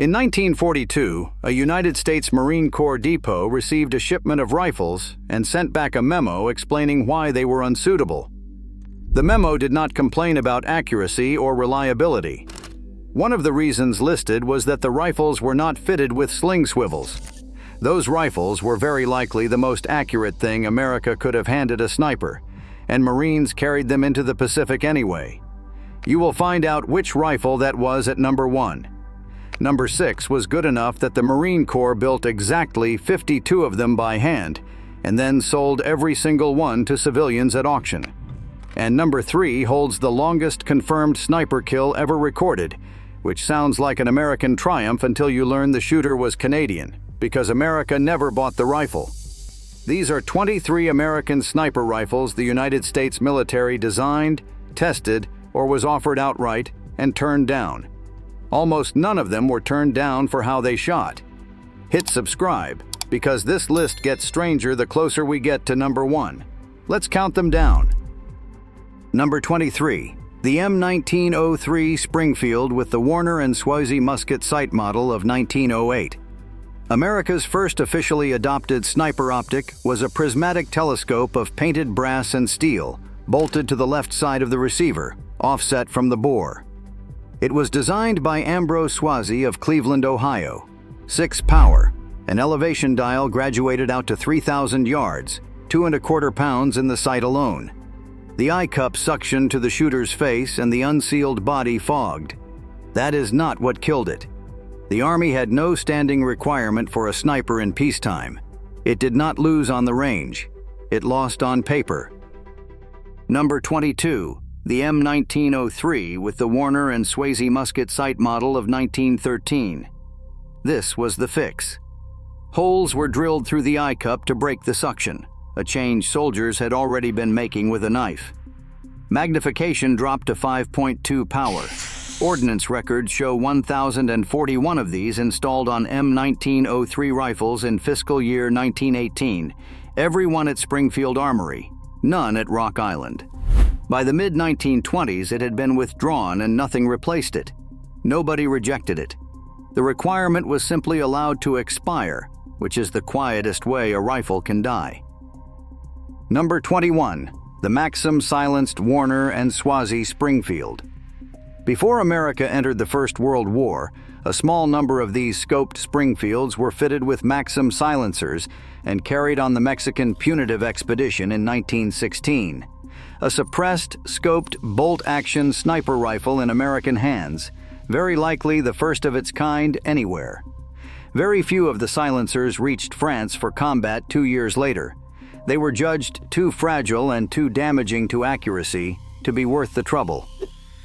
In 1942, a United States Marine Corps depot received a shipment of rifles and sent back a memo explaining why they were unsuitable. The memo did not complain about accuracy or reliability. One of the reasons listed was that the rifles were not fitted with sling swivels. Those rifles were very likely the most accurate thing America could have handed a sniper, and Marines carried them into the Pacific anyway. You will find out which rifle that was at number 1. Number 6 was good enough that the Marine Corps built exactly 52 of them by hand, and then sold every single one to civilians at auction. And number 3 holds the longest confirmed sniper kill ever recorded, which sounds like an American triumph until you learn the shooter was Canadian, because America never bought the rifle. These are 23 American sniper rifles the United States military designed, tested, or was offered outright and turned down. Almost none of them were turned down for how they shot. Hit subscribe, because this list gets stranger the closer we get to number 1. Let's count them down. Number 23, the M1903 Springfield with the Warner and Swivels musket sight model of 1908. America's first officially adopted sniper optic was a prismatic telescope of painted brass and steel, bolted to the left side of the receiver, offset from the bore. It was designed by Ambrose Swivels of Cleveland, Ohio. 6 power, an elevation dial graduated out to 3,000 yards, 2¼ pounds in the sight alone. The eye cup suctioned to the shooter's face and the unsealed body fogged. That is not what killed it. The Army had no standing requirement for a sniper in peacetime. It did not lose on the range. It lost on paper. Number 22, the M1903 with the Warner and Swivels musket sight model of 1913. This was the fix. Holes were drilled through the eye cup to break the suction, a change soldiers had already been making with a knife. Magnification dropped to 5.2 power. Ordnance records show 1,041 of these installed on M1903 rifles in fiscal year 1918, every one at Springfield Armory, none at Rock Island. By the mid-1920s, it had been withdrawn and nothing replaced it. Nobody rejected it. The requirement was simply allowed to expire, which is the quietest way a rifle can die. Number 21, the Maxim silenced Warner and Swivels Springfield. Before America entered the First World War, a small number of these scoped Springfields were fitted with Maxim silencers and carried on the Mexican punitive expedition in 1916. A suppressed, scoped, bolt-action sniper rifle in American hands, very likely the first of its kind anywhere. Very few of the silencers reached France for combat 2 years later. They were judged too fragile and too damaging to accuracy to be worth the trouble.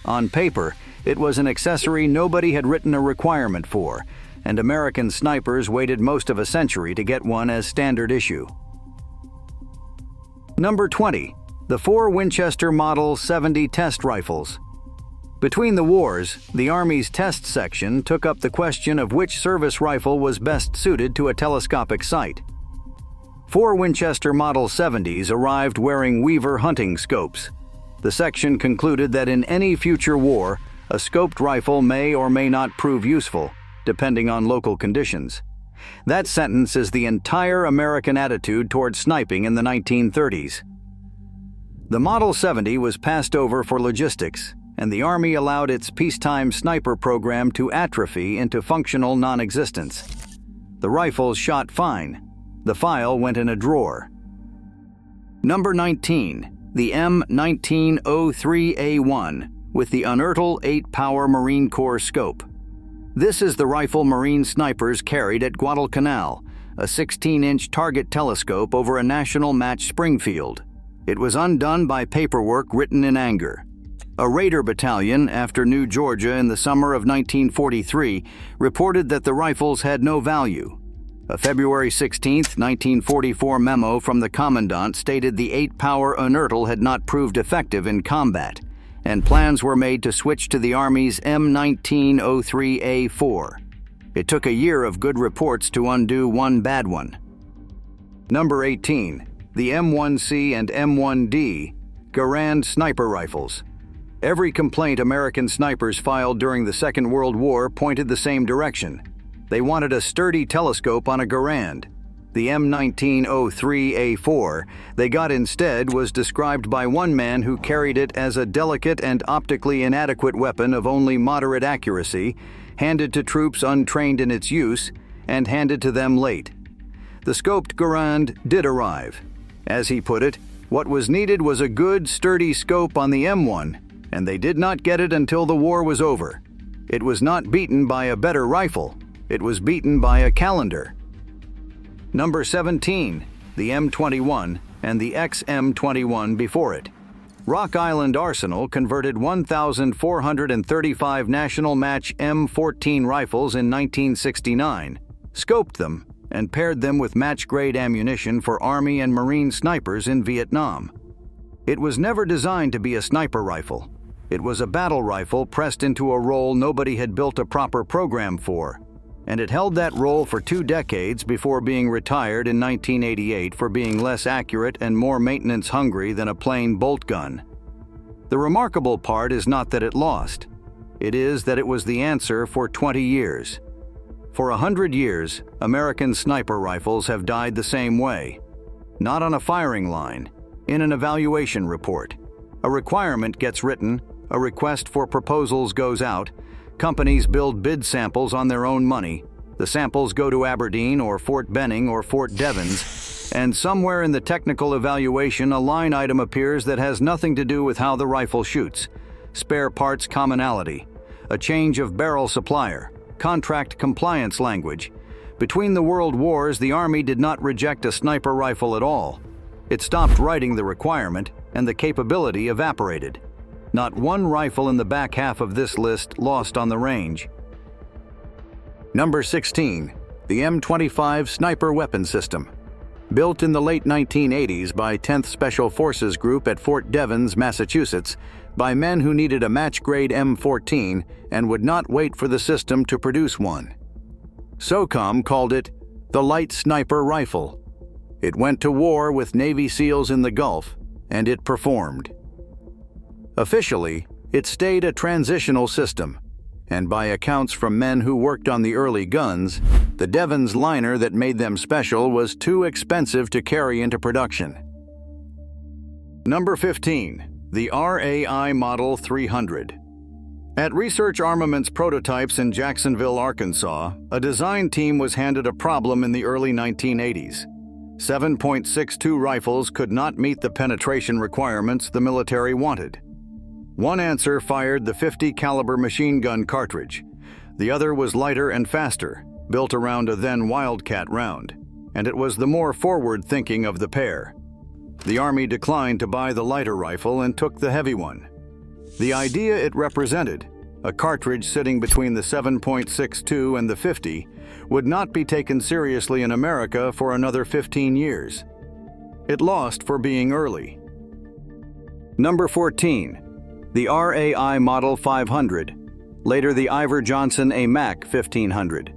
On paper, it was an accessory nobody had written a requirement for, and American snipers waited most of a century to get one as standard issue. Number 20, the 4 Winchester Model 70 test rifles. Between the wars, the Army's test section took up the question of which service rifle was best suited to a telescopic sight. 4 Winchester Model 70s arrived wearing Weaver hunting scopes. The section concluded that in any future war, a scoped rifle may or may not prove useful, depending on local conditions. That sentence is the entire American attitude toward sniping in the 1930s. The Model 70 was passed over for logistics, and the Army allowed its peacetime sniper program to atrophy into functional non-existence. The rifles shot fine. The file went in a drawer. Number 19, the M1903A1 with the Unertle 8-power Marine Corps scope. This is the rifle Marine snipers carried at Guadalcanal, a 16-inch target telescope over a national match Springfield. It was undone by paperwork written in anger. A Raider battalion after New Georgia in the summer of 1943 reported that the rifles had no value. A February 16, 1944 memo from the commandant stated the 8-power Unertle had not proved effective in combat, and plans were made to switch to the Army's M1903A4. It took a year of good reports to undo one bad one. Number 18, the M1C and M1D Garand sniper rifles. Every complaint American snipers filed during the Second World War pointed the same direction. They wanted a sturdy telescope on a Garand. The M1903A4 they got instead was described by one man who carried it as a delicate and optically inadequate weapon of only moderate accuracy, handed to troops untrained in its use, and handed to them late. The scoped Garand did arrive. As he put it, what was needed was a good, sturdy scope on the M1, and they did not get it until the war was over. It was not beaten by a better rifle. It was beaten by a calendar. Number 17, the M21 and the XM21 before it. Rock Island Arsenal converted 1,435 national match M14 rifles in 1969, scoped them, and paired them with match-grade ammunition for Army and Marine snipers in Vietnam. It was never designed to be a sniper rifle. It was a battle rifle pressed into a role nobody had built a proper program for, and it held that role for 2 decades before being retired in 1988 for being less accurate and more maintenance-hungry than a plain bolt gun. The remarkable part is not that it lost. It is that it was the answer for 20 years. For 100 years, American sniper rifles have died the same way. Not on a firing line, in an evaluation report. A requirement gets written, a request for proposals goes out, companies build bid samples on their own money, the samples go to Aberdeen or Fort Benning or Fort Devens, and somewhere in the technical evaluation a line item appears that has nothing to do with how the rifle shoots. Spare parts commonality, a change of barrel supplier, contract compliance language. Between the world wars, the Army did not reject a sniper rifle at all. It stopped writing the requirement, and the capability evaporated. Not one rifle in the back half of this list lost on the range. Number 16, the M25 Sniper Weapon System. Built in the late 1980s by 10th Special Forces Group at Fort Devens, Massachusetts, by men who needed a match-grade M14 and would not wait for the system to produce one. SOCOM called it the Light Sniper Rifle. It went to war with Navy SEALs in the Gulf, and it performed. Officially, it stayed a transitional system, and by accounts from men who worked on the early guns, the Devens liner that made them special was too expensive to carry into production. Number 15. The RAI Model 300. At Research Armaments Prototypes in Jacksonville, Arkansas, a design team was handed a problem in the early 1980s. 7.62 rifles could not meet the penetration requirements the military wanted. One answer fired the .50 caliber machine gun cartridge. The other was lighter and faster, built around a then Wildcat round, and it was the more forward-thinking of the pair. The Army declined to buy the lighter rifle and took the heavy one. The idea it represented, a cartridge sitting between the 7.62 and the .50, would not be taken seriously in America for another 15 years. It lost for being early. Number 14. The RAI Model 500, later the Iver Johnson AMAC 1500.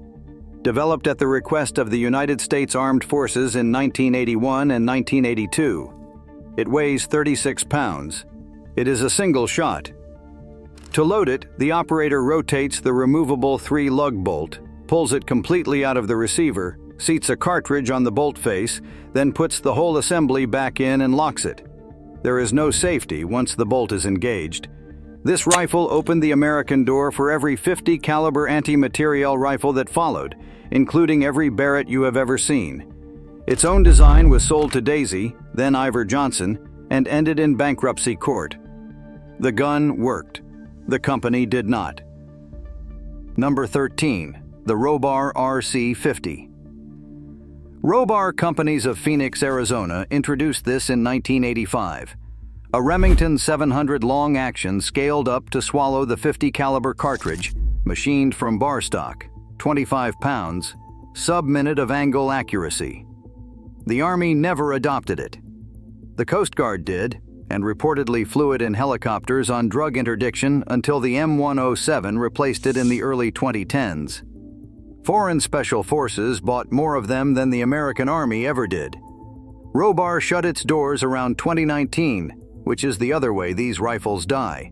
Developed at the request of the United States Armed Forces in 1981 and 1982. It weighs 36 pounds. It is a single shot. To load it, the operator rotates the removable 3-lug bolt, pulls it completely out of the receiver, seats a cartridge on the bolt face, then puts the whole assembly back in and locks it. There is no safety once the bolt is engaged. This rifle opened the American door for every .50 caliber anti-materiel rifle that followed, including every Barrett you have ever seen. Its own design was sold to Daisy, then Iver Johnson, and ended in bankruptcy court. The gun worked. The company did not. Number 13. The Robar RC-50. Robar Companies of Phoenix, Arizona introduced this in 1985. A Remington 700 long-action scaled up to swallow the .50 caliber cartridge, machined from bar stock, 25 pounds, sub-minute of angle accuracy. The Army never adopted it. The Coast Guard did, and reportedly flew it in helicopters on drug interdiction until the M107 replaced it in the early 2010s. Foreign special forces bought more of them than the American Army ever did. Robar shut its doors around 2019, which is the other way these rifles die.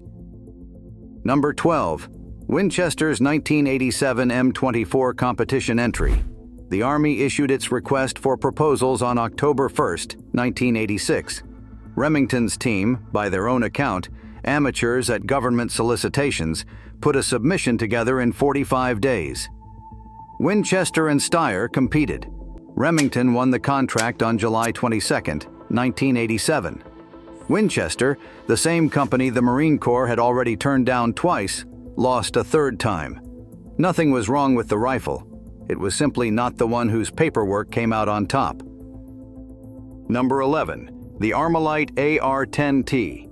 Number 12. Winchester's 1987 M24 competition entry. The Army issued its request for proposals on October 1, 1986. Remington's team, by their own account, amateurs at government solicitations, put a submission together in 45 days. Winchester and Steyr competed. Remington won the contract on July 22, 1987. Winchester, the same company the Marine Corps had already turned down twice, lost a third time. Nothing was wrong with the rifle. It was simply not the one whose paperwork came out on top. Number 11. The Armalite AR-10T.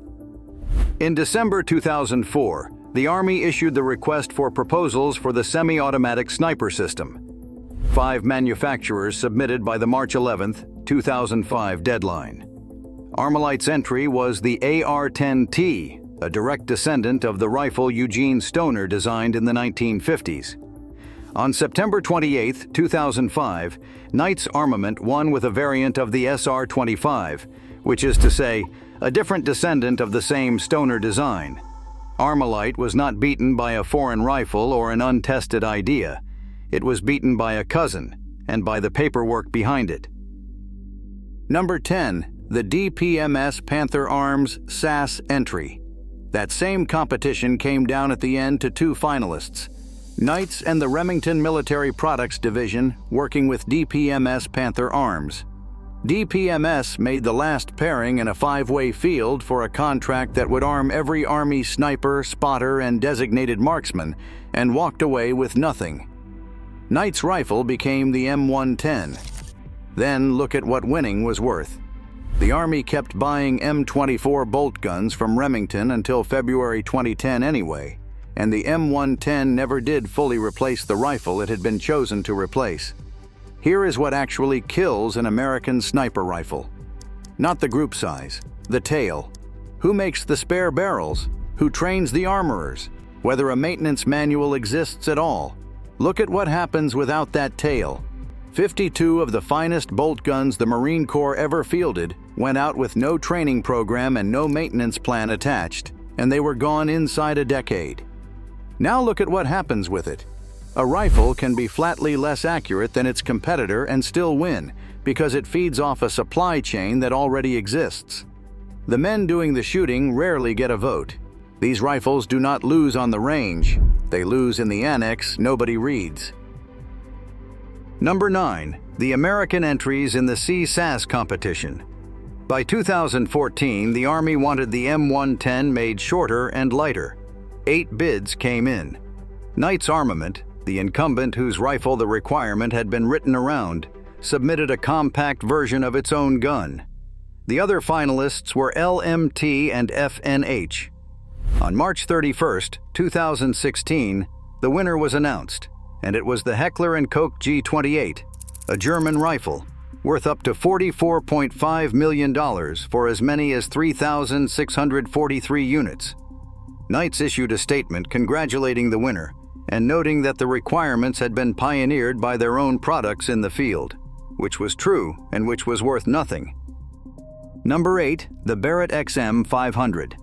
In December 2004, the Army issued the request for proposals for the semi-automatic sniper system. 5 manufacturers submitted by the March 11, 2005 deadline. Armalite's entry was the AR-10T, a direct descendant of the rifle Eugene Stoner designed in the 1950s. On September 28, 2005, Knight's Armament won with a variant of the SR-25, which is to say, a different descendant of the same Stoner design. Armalite was not beaten by a foreign rifle or an untested idea. It was beaten by a cousin, and by the paperwork behind it. Number 10. The DPMS Panther Arms SAS entry. That same competition came down at the end to 2 finalists. Knights and the Remington Military Products Division working with DPMS Panther Arms. DPMS made the last pairing in a 5-way field for a contract that would arm every Army sniper, spotter, and designated marksman, and walked away with nothing. Knight's rifle became the M110. Then look at what winning was worth. The Army kept buying M24 bolt guns from Remington until February 2010 anyway, and the M110 never did fully replace the rifle it had been chosen to replace. Here is what actually kills an American sniper rifle. Not the group size, the tail. Who makes the spare barrels? Who trains the armorers? Whether a maintenance manual exists at all? Look at what happens without that tail. 52 of the finest bolt guns the Marine Corps ever fielded went out with no training program and no maintenance plan attached, and they were gone inside a decade. Now look at what happens with it. A rifle can be flatly less accurate than its competitor and still win, because it feeds off a supply chain that already exists. The men doing the shooting rarely get a vote. These rifles do not lose on the range. They lose in the annex nobody reads. Number 9. The American entries in the CSAS competition. By 2014, the Army wanted the M110 made shorter and lighter. 8 bids came in. Knight's Armament, the incumbent whose rifle the requirement had been written around, submitted a compact version of its own gun. The other finalists were LMT and FNH. On March 31, 2016, the winner was announced, and it was the Heckler & Koch G28, a German rifle, worth up to $44.5 million for as many as 3,643 units. Knights issued a statement congratulating the winner and noting that the requirements had been pioneered by their own products in the field, which was true and which was worth nothing. Number 8. The Barrett XM 500.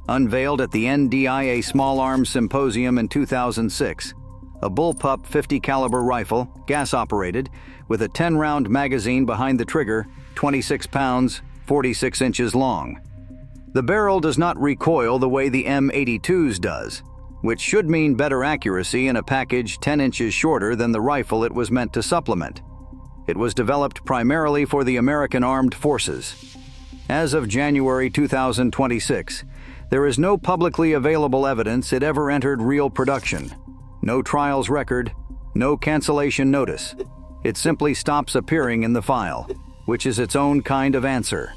Unveiled at the NDIA Small Arms Symposium in 2006, a Bullpup 50 caliber rifle, gas-operated, with a 10-round magazine behind the trigger, 26 pounds, 46 inches long. The barrel does not recoil the way the M82's does, which should mean better accuracy in a package 10 inches shorter than the rifle it was meant to supplement. It was developed primarily for the American Armed Forces. As of January 2026, there is no publicly available evidence it ever entered real production. No trials record, no cancellation notice. It simply stops appearing in the file, which is its own kind of answer.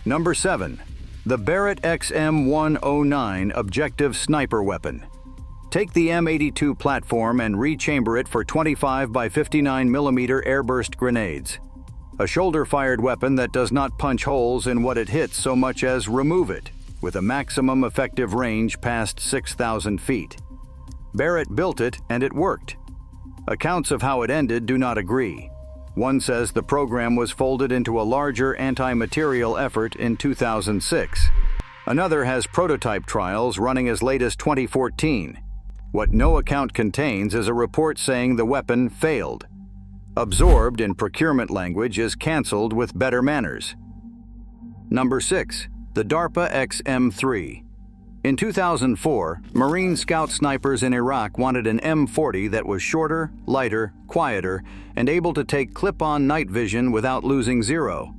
Number 7. The Barrett XM109 Objective Sniper Weapon. Take the M82 platform and rechamber it for 25 by 59 mm airburst grenades. A shoulder-fired weapon that does not punch holes in what it hits so much as remove it, with a maximum effective range past 6,000 feet. Barrett built it and it worked. Accounts of how it ended do not agree. One says the program was folded into a larger anti-materiel effort in 2006. Another has prototype trials running as late as 2014. What no account contains is a report saying the weapon failed. Absorbed in procurement language is canceled with better manners. Number 6. The DARPA XM3. In 2004, Marine scout snipers in Iraq wanted an M40 that was shorter, lighter, quieter, and able to take clip-on night vision without losing zero.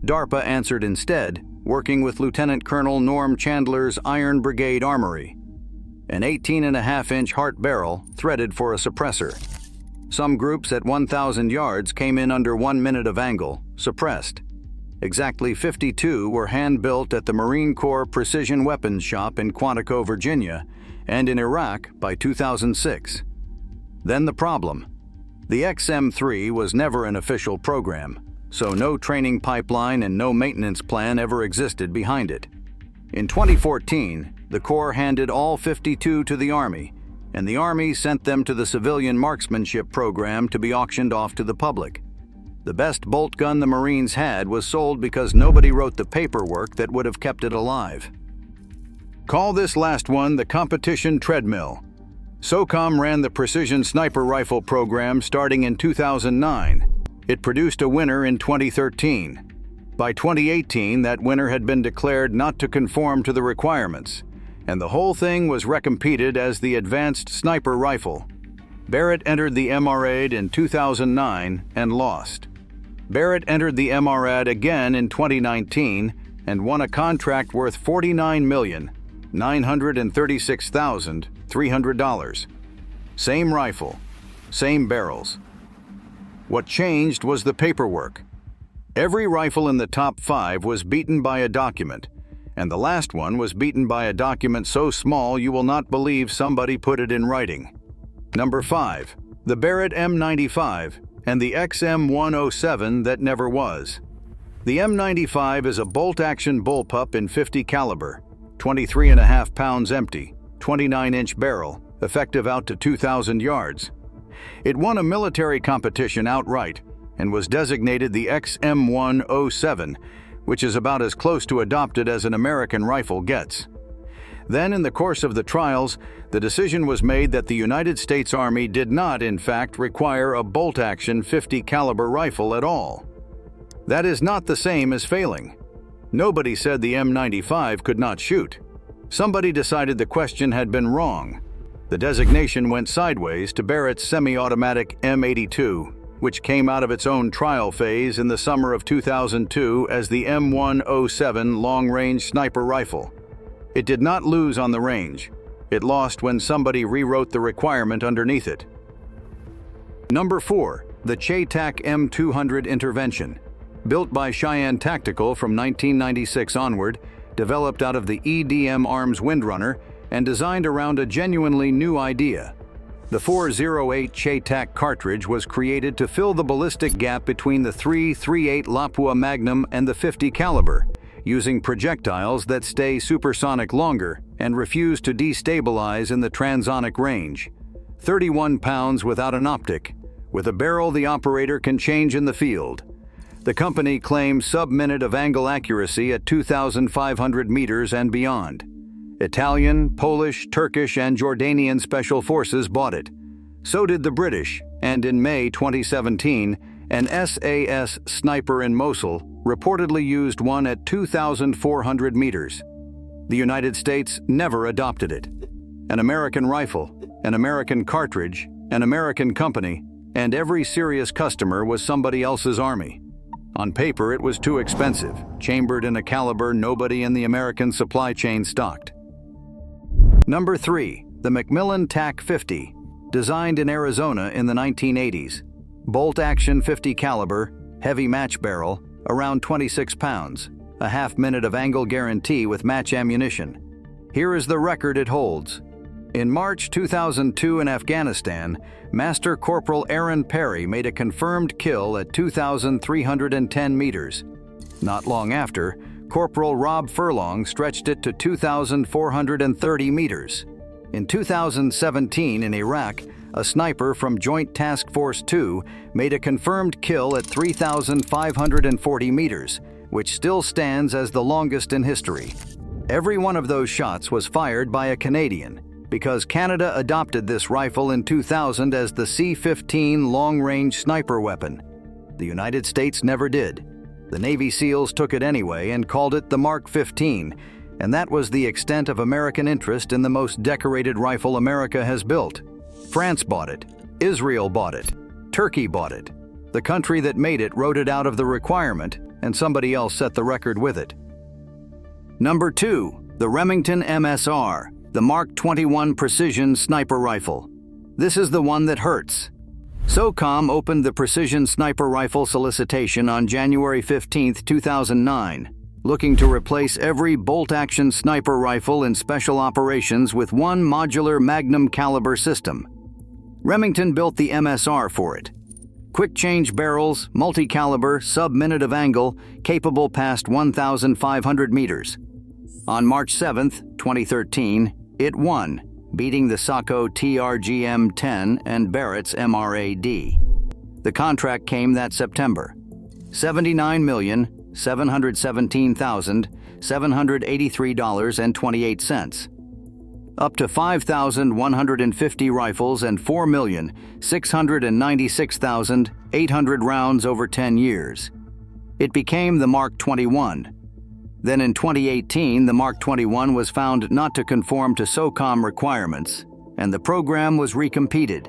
DARPA answered instead, working with Lieutenant Colonel Norm Chandler's Iron Brigade Armory. An 18.5-inch Hart barrel threaded for a suppressor. Some groups at 1,000 yards came in under 1 minute of angle, suppressed. Exactly 52 were hand-built at the Marine Corps Precision Weapons Shop in Quantico, Virginia, and in Iraq by 2006. Then the problem. The XM3 was never an official program, so no training pipeline and no maintenance plan ever existed behind it. In 2014, the Corps handed all 52 to the Army, and the Army sent them to the Civilian Marksmanship Program to be auctioned off to the public. The best bolt gun the Marines had was sold because nobody wrote the paperwork that would have kept it alive. Call this last one the competition treadmill. SOCOM ran the Precision Sniper Rifle program starting in 2009. It produced a winner in 2013. By 2018, that winner had been declared not to conform to the requirements, and the whole thing was recompeted as the Advanced Sniper Rifle. Barrett entered the MRAD in 2009 and lost. Barrett entered the MRAD again in 2019 and won a contract worth $49,936,300. Same rifle, same barrels. What changed was the paperwork. Every rifle in the top 5 was beaten by a document, and the last one was beaten by a document so small you will not believe somebody put it in writing. Number 5. The Barrett M95 and the XM107 that never was. The M95 is a bolt-action bullpup in .50 caliber, 23.5 pounds empty, 29-inch barrel, effective out to 2,000 yards. It won a military competition outright and was designated the XM107, which is about as close to adopted as an American rifle gets. Then, in the course of the trials, the decision was made that the United States Army did not, in fact, require a bolt-action .50 caliber rifle at all. That is not the same as failing. Nobody said the M95 could not shoot. Somebody decided the question had been wrong. The designation went sideways to Barrett's semi-automatic M82, which came out of its own trial phase in the summer of 2002 as the M107 long-range sniper rifle. It did not lose on the range. It lost when somebody rewrote the requirement underneath it. Number 4. The CHATAC M200 Intervention. Built by Cheyenne Tactical from 1996 onward, developed out of the EDM Arms Windrunner, and designed around a genuinely new idea. The 408 CHATAC cartridge was created to fill the ballistic gap between the .338 Lapua Magnum and the .50 caliber, using projectiles that stay supersonic longer and refuse to destabilize in the transonic range. 31 pounds without an optic, with a barrel the operator can change in the field. The company claims sub-minute of angle accuracy at 2,500 meters and beyond. Italian, Polish, Turkish, and Jordanian special forces bought it. So did the British, and in May 2017, an SAS sniper in Mosul reportedly used one at 2,400 meters. The United States never adopted it. An American rifle, an American cartridge, an American company, and every serious customer was somebody else's army. On paper, it was too expensive, chambered in a caliber nobody in the American supply chain stocked. Number 3. The Macmillan TAC-50, designed in Arizona in the 1980s. Bolt-action .50 caliber, heavy match barrel, around 26 pounds, a half-minute of angle guarantee with match ammunition. Here is the record it holds. In March 2002 in Afghanistan, Master Corporal Aaron Perry made a confirmed kill at 2,310 meters. Not long after, Corporal Rob Furlong stretched it to 2,430 meters. In 2017 in Iraq, a sniper from Joint Task Force 2 made a confirmed kill at 3,540 meters, which still stands as the longest in history. Every one of those shots was fired by a Canadian, because Canada adopted this rifle in 2000 as the C-15 long-range sniper weapon. The United States never did. The Navy SEALs took it anyway and called it the Mark 15, and that was the extent of American interest in the most decorated rifle America has built. France bought it. Israel bought it. Turkey bought it. The country that made it wrote it out of the requirement, and somebody else set the record with it. Number 2, the Remington MSR, the Mark 21 Precision Sniper Rifle. This is the one that hurts. SOCOM opened the Precision Sniper Rifle solicitation on January 15, 2009, looking to replace every bolt-action sniper rifle in special operations with one modular Magnum caliber system. Remington built the MSR for it. Quick-change barrels, multi-caliber, sub-minute of angle, capable past 1,500 meters. On March 7, 2013, it won, beating the Sako TRGM-10 and Barrett's MRAD. The contract came that September. $79,717,783.28. Up to 5,150 rifles and 4,696,800 rounds over 10 years. It became the Mark 21. Then in 2018, the Mark 21 was found not to conform to SOCOM requirements, and the program was recompeted.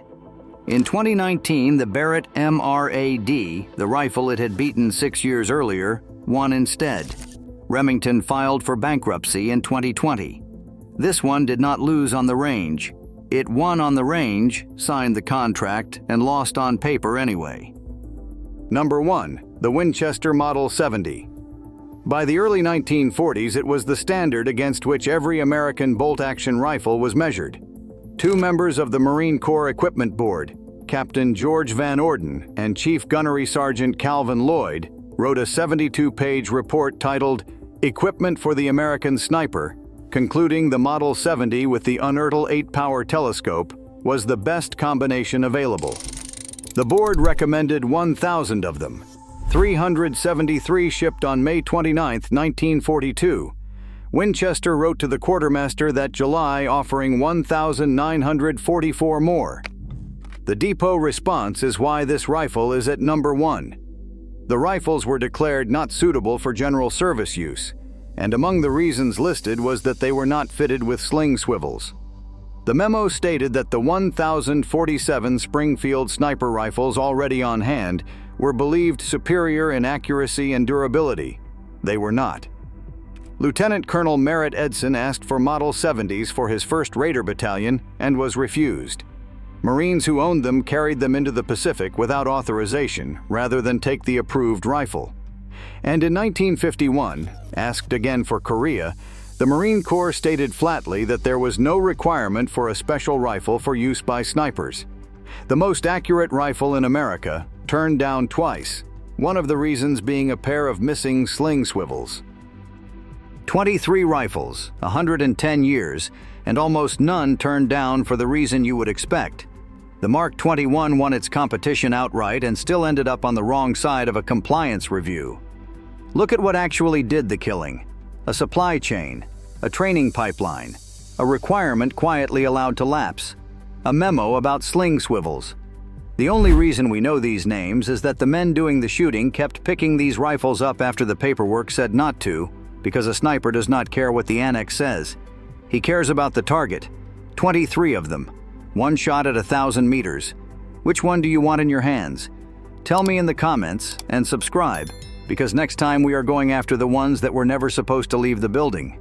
In 2019, the Barrett MRAD, the rifle it had beaten 6 years earlier, won instead. Remington filed for bankruptcy in 2020. This one did not lose on the range. It won on the range, signed the contract, and lost on paper anyway. Number 1, the Winchester Model 70. By the early 1940s, it was the standard against which every American bolt-action rifle was measured. Two members of the Marine Corps Equipment Board, Captain George Van Orden and Chief Gunnery Sergeant Calvin Lloyd, wrote a 72-page report titled Equipment for the American Sniper, concluding the Model 70 with the Unertle 8-power telescope was the best combination available. The board recommended 1,000 of them. 373 shipped on May 29, 1942. Winchester wrote to the quartermaster that July, offering 1,944 more. The depot response is why this rifle is at number 1. The rifles were declared not suitable for general service use, and among the reasons listed was that they were not fitted with sling swivels. The memo stated that the 1,047 Springfields sniper rifles already on hand were believed superior in accuracy and durability. They were not. Lieutenant Colonel Merritt Edson asked for Model 70s for his 1st Raider Battalion and was refused. Marines who owned them carried them into the Pacific without authorization rather than take the approved rifle. And in 1951, asked again for Korea, the Marine Corps stated flatly that there was no requirement for a special rifle for use by snipers. The most accurate rifle in America turned down twice, one of the reasons being a pair of missing sling swivels. 23 rifles, 110 years, and almost none turned down for the reason you would expect. The Mark 21 won its competition outright and still ended up on the wrong side of a compliance review. Look at what actually did the killing. A supply chain, a training pipeline, a requirement quietly allowed to lapse, a memo about sling swivels. The only reason we know these names is that the men doing the shooting kept picking these rifles up after the paperwork said not to, because a sniper does not care what the annex says. He cares about the target. 23 of them. One shot at 1,000 meters. Which one do you want in your hands? Tell me in the comments and subscribe, because next time we are going after the ones that were never supposed to leave the building.